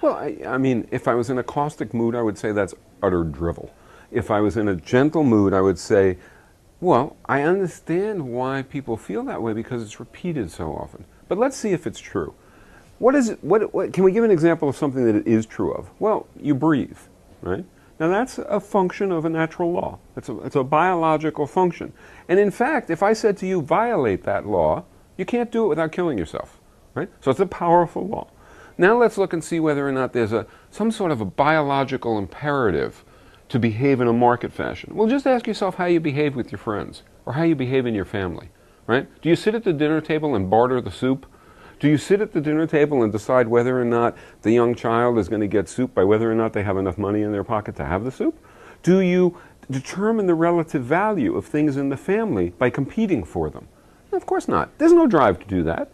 Well, I mean, if I was in a caustic mood, I would say that's utter drivel. If I was in a gentle mood, I would say, well, I understand why people feel that way because it's repeated so often. But let's see if it's true. What is it? What can we give an example of something that it is true of? Well, you breathe, right? Now that's a function of a natural law. It's a biological function. And in fact, if I said to you, violate that law, you can't do it without killing yourself, right? So it's a powerful law. Now let's look and see whether or not there's some sort of a biological imperative to behave in a market fashion. Well, just ask yourself how you behave with your friends or how you behave in your family, right? Do you sit at the dinner table and barter the soup? Do you sit at the dinner table and decide whether or not the young child is going to get soup by whether or not they have enough money in their pocket to have the soup? Do you determine the relative value of things in the family by competing for them? Of course not. There's no drive to do that.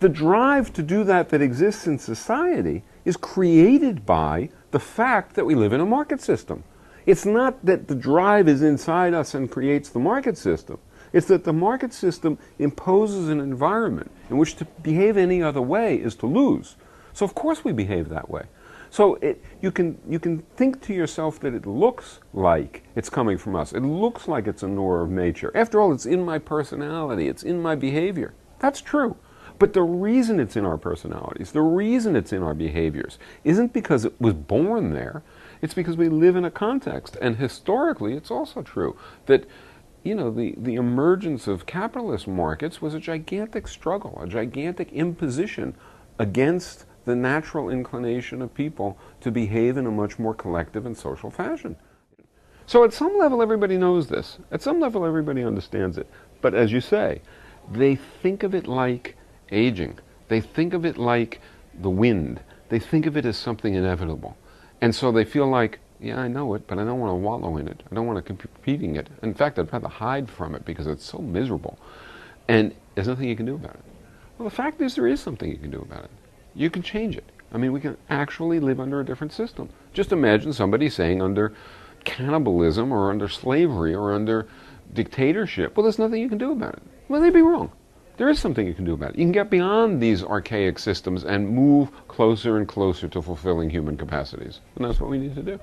The drive to do that exists in society is created by the fact that we live in a market system. It's not that the drive is inside us and creates the market system. It's that the market system imposes an environment in which to behave any other way is to lose. So of course we behave that way. So you can think to yourself that it looks like it's coming from us. It looks like it's a law of nature. After all, it's in my personality. It's in my behavior. That's true. But the reason it's in our personalities, the reason it's in our behaviors, isn't because it was born there. It's because we live in a context. And historically, it's also true that, you know, the emergence of capitalist markets was a gigantic struggle, a gigantic imposition against the natural inclination of people to behave in a much more collective and social fashion. So at some level, everybody knows this. At some level, everybody understands it. But as you say, they think of it like aging. They think of it like the wind. They think of it as something inevitable. And so they feel like, yeah, I know it, but I don't want to wallow in it. I don't want to compete in it. In fact, I'd rather hide from it because it's so miserable. And there's nothing you can do about it. Well, the fact is there is something you can do about it. You can change it. I mean, we can actually live under a different system. Just imagine somebody saying under cannibalism or under slavery or under dictatorship, well, there's nothing you can do about it. Well, they'd be wrong. There is something you can do about it. You can get beyond these archaic systems and move closer and closer to fulfilling human capacities. And that's what we need to do.